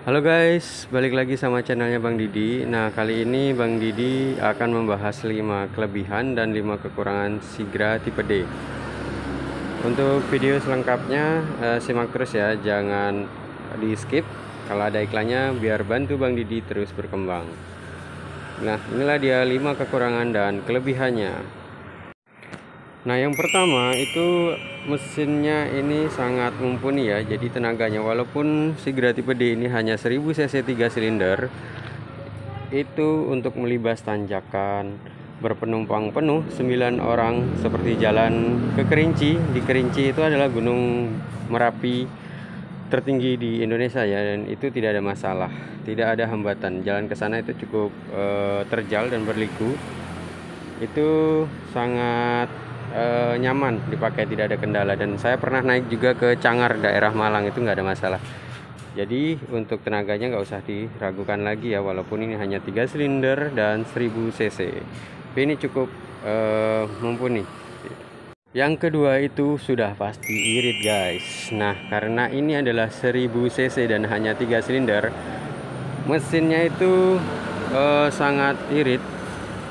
Halo guys, balik lagi sama channelnya Bang Didi. Nah, kali ini Bang Didi akan membahas 5 kelebihan dan 5 kekurangan Sigra tipe D. Untuk video selengkapnya simak terus ya, jangan di skip. Kalau ada iklannya biar bantu Bang Didi terus berkembang. Nah, inilah dia 5 kekurangan dan kelebihannya. Nah, yang pertama itu mesinnya ini sangat mumpuni ya. Jadi tenaganya walaupun Sigra tipe D ini hanya 1000 cc 3 silinder, itu untuk melibas tanjakan berpenumpang penuh 9 orang seperti jalan ke Kerinci. Di Kerinci itu adalah Gunung Merapi tertinggi di Indonesia ya, dan itu tidak ada masalah, tidak ada hambatan. Jalan ke sana itu cukup terjal dan berliku. Itu sangat nyaman dipakai, tidak ada kendala. Dan saya pernah naik juga ke Cangar daerah Malang, itu nggak ada masalah. Jadi untuk tenaganya nggak usah diragukan lagi ya, walaupun ini hanya 3 silinder dan 1000 cc, tapi ini cukup mumpuni. Yang kedua itu sudah pasti irit guys. Nah, karena ini adalah 1000 cc dan hanya 3 silinder, mesinnya itu sangat irit.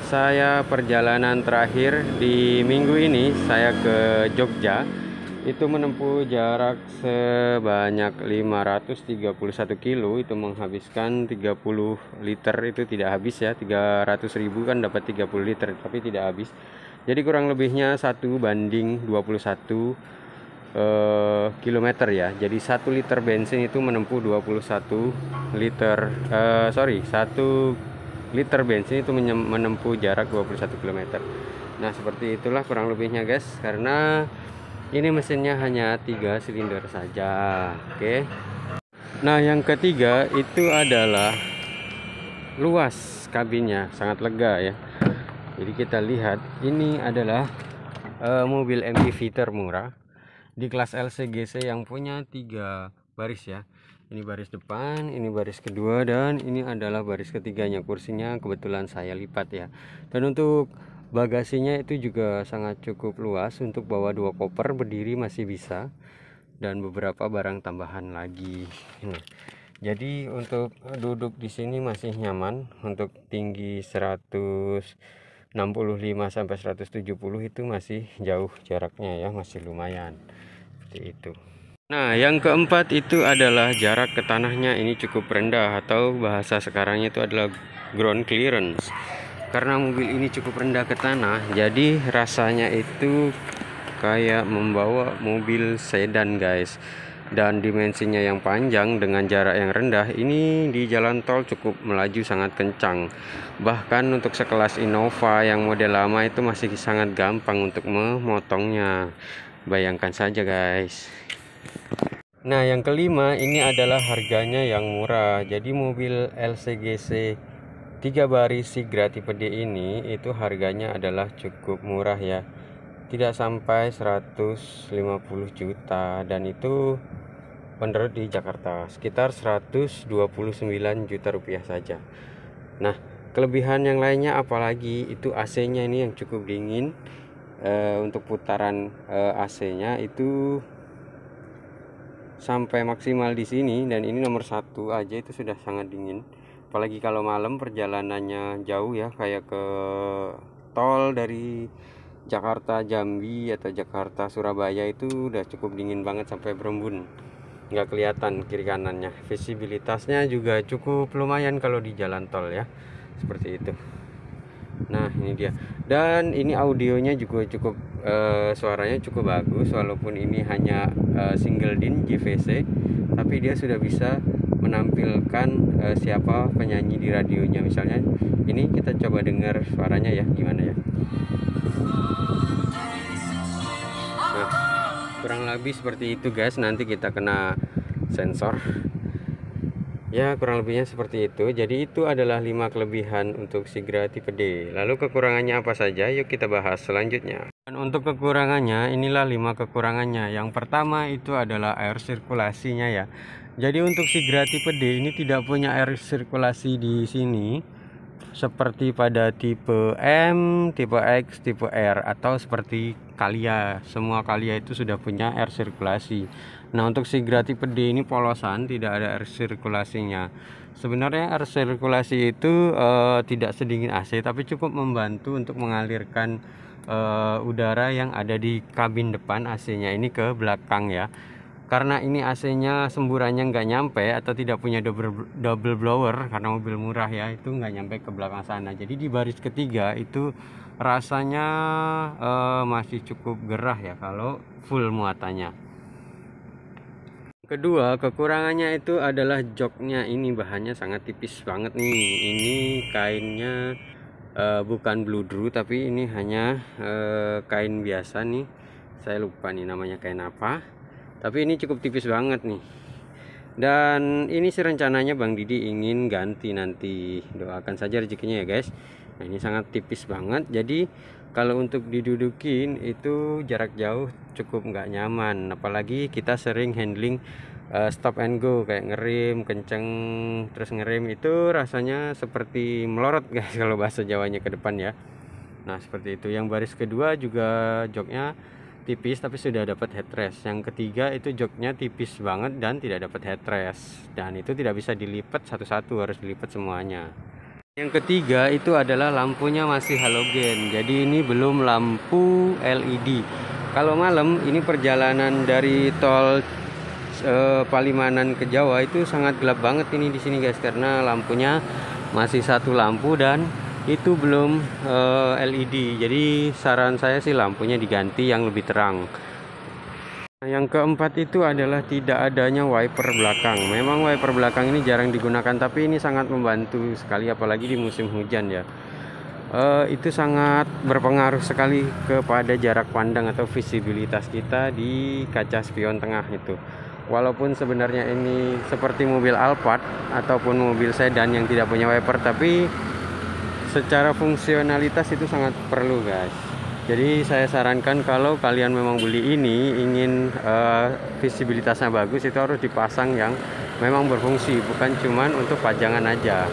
Saya perjalanan terakhir di minggu ini, saya ke Jogja, itu menempuh jarak sebanyak 531 kilo, itu menghabiskan 30 liter. Itu tidak habis ya, 300.000 kan dapat 30 liter, tapi tidak habis. Jadi kurang lebihnya 1:21 kilometer ya. Jadi 1 liter bensin itu menempuh 21 liter 1 liter bensin itu menempuh jarak 21 km. Nah, seperti itulah kurang lebihnya guys, karena ini mesinnya hanya 3 silinder saja. Oke. Nah, yang ketiga itu adalah luas kabinnya, sangat lega ya. Jadi kita lihat ini adalah mobil MPV termurah di kelas LCGC yang punya 3 baris ya. Ini baris depan, ini baris kedua, dan ini adalah baris ketiganya. Kursinya kebetulan saya lipat ya. Dan untuk bagasinya itu juga sangat cukup luas, untuk bawa 2 koper berdiri masih bisa, dan beberapa barang tambahan lagi. Jadi untuk duduk di sini masih nyaman. Untuk tinggi 165 sampai 170 itu masih jauh jaraknya ya, masih lumayan. Seperti itu. Nah, yang keempat itu adalah jarak ke tanahnya ini cukup rendah, atau bahasa sekarangnya itu adalah ground clearance. Karena mobil ini cukup rendah ke tanah, jadi rasanya itu kayak membawa mobil sedan guys. Dan dimensinya yang panjang dengan jarak yang rendah, ini di jalan tol cukup melaju sangat kencang. Bahkan untuk sekelas Innova yang model lama itu masih sangat gampang untuk memotongnya. Bayangkan saja guys. Nah, yang kelima ini adalah harganya yang murah. Jadi mobil LCGC 3 baris Sigra tipe D ini itu harganya adalah cukup murah ya. Tidak sampai 150 juta, dan itu on road di Jakarta sekitar 129 juta rupiah saja. Nah, kelebihan yang lainnya apalagi itu AC-nya ini yang cukup dingin. Untuk putaran AC-nya itu sampai maksimal di sini, dan ini nomor 1 aja itu sudah sangat dingin. Apalagi kalau malam perjalanannya jauh ya, kayak ke tol dari Jakarta Jambi atau Jakarta Surabaya, itu udah cukup dingin banget sampai berembun, nggak kelihatan kiri kanannya. Visibilitasnya juga cukup lumayan kalau di jalan tol ya, seperti itu. Nah, ini dia. Dan ini audionya juga cukup suaranya cukup bagus, walaupun ini hanya single din JVC, tapi dia sudah bisa menampilkan siapa penyanyi di radionya. Misalnya ini kita coba dengar suaranya ya, gimana ya. Nah, kurang lebih seperti itu guys. Nanti kita kena sensor ya, kurang lebihnya seperti itu. Jadi itu adalah 5 kelebihan untuk Sigra tipe D. Lalu kekurangannya apa saja? Yuk kita bahas selanjutnya. Dan untuk kekurangannya, inilah 5 kekurangannya. Yang pertama itu adalah air sirkulasinya ya. Jadi untuk Sigra tipe D ini tidak punya air sirkulasi di sini seperti pada tipe M, tipe X, tipe R, atau seperti Kalia. Semua Kalia itu sudah punya air sirkulasi. Nah, untuk Sigra tipe D ini polosan, tidak ada air sirkulasinya. Sebenarnya air sirkulasi itu tidak sedingin AC, tapi cukup membantu untuk mengalirkan udara yang ada di kabin depan AC-nya ini ke belakang ya. Karena ini AC-nya semburannya nggak nyampe atau tidak punya double blower karena mobil murah ya, itu nggak nyampe ke belakang sana. Jadi di baris ketiga itu rasanya masih cukup gerah ya kalau full muatannya. Kedua, kekurangannya itu adalah joknya. Ini bahannya sangat tipis banget nih. Ini kainnya bukan bludru, tapi ini hanya kain biasa nih. Saya lupa nih namanya kain apa. Tapi ini cukup tipis banget nih. Dan ini sih rencananya Bang Didi ingin ganti nanti. Doakan saja rezekinya ya guys. Nah, ini sangat tipis banget. Jadi kalau untuk didudukin itu jarak jauh cukup nggak nyaman, apalagi kita sering handling stop and go kayak ngerem kenceng terus ngerem, itu rasanya seperti melorot guys kalau bahasa Jawanya ke depan ya. Nah, seperti itu. Yang baris kedua juga joknya tipis tapi sudah dapat headrest. Yang ketiga itu joknya tipis banget dan tidak dapat headrest, dan itu tidak bisa dilipat satu-satu, harus dilipat semuanya. Yang ketiga itu adalah lampunya masih halogen, jadi ini belum lampu LED. Kalau malam ini perjalanan dari tol Palimanan ke Jawa itu sangat gelap banget ini di sini guys, karena lampunya masih satu lampu dan itu belum LED. Jadi saran saya sih lampunya diganti yang lebih terang. Yang keempat itu adalah tidak adanya wiper belakang. Memang wiper belakang ini jarang digunakan, tapi ini sangat membantu sekali apalagi di musim hujan ya. Itu sangat berpengaruh sekali kepada jarak pandang atau visibilitas kita di kaca spion tengah itu. Walaupun sebenarnya ini seperti mobil Alphard ataupun mobil sedan yang tidak punya wiper, tapi secara fungsionalitas itu sangat perlu guys. Jadi saya sarankan kalau kalian memang beli ini ingin visibilitasnya bagus, itu harus dipasang yang memang berfungsi, bukan cuman untuk pajangan aja.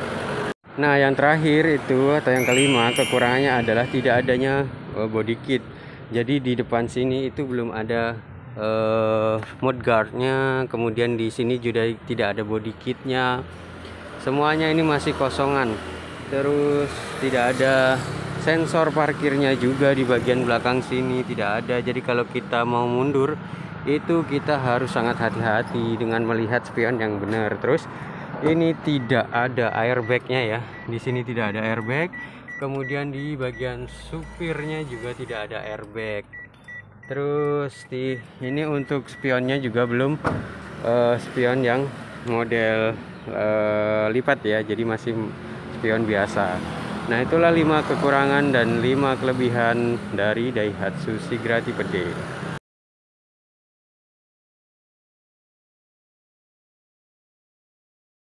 Nah, yang terakhir itu atau yang kelima, kekurangannya adalah tidak adanya body kit. Jadi di depan sini itu belum ada mudguardnya, kemudian di sini juga tidak ada body kitnya. Semuanya ini masih kosongan. Terus tidak ada sensor parkirnya juga di bagian belakang sini, tidak ada. Jadi kalau kita mau mundur itu kita harus sangat hati-hati dengan melihat spion yang benar. Terus ini tidak ada airbagnya ya, di sini tidak ada airbag. Kemudian di bagian supirnya juga tidak ada airbag. Terus ini untuk spionnya juga belum spion yang model lipat ya, jadi masih spion biasa. Nah, itulah 5 kekurangan dan 5 kelebihan dari Daihatsu Sigra tipe D.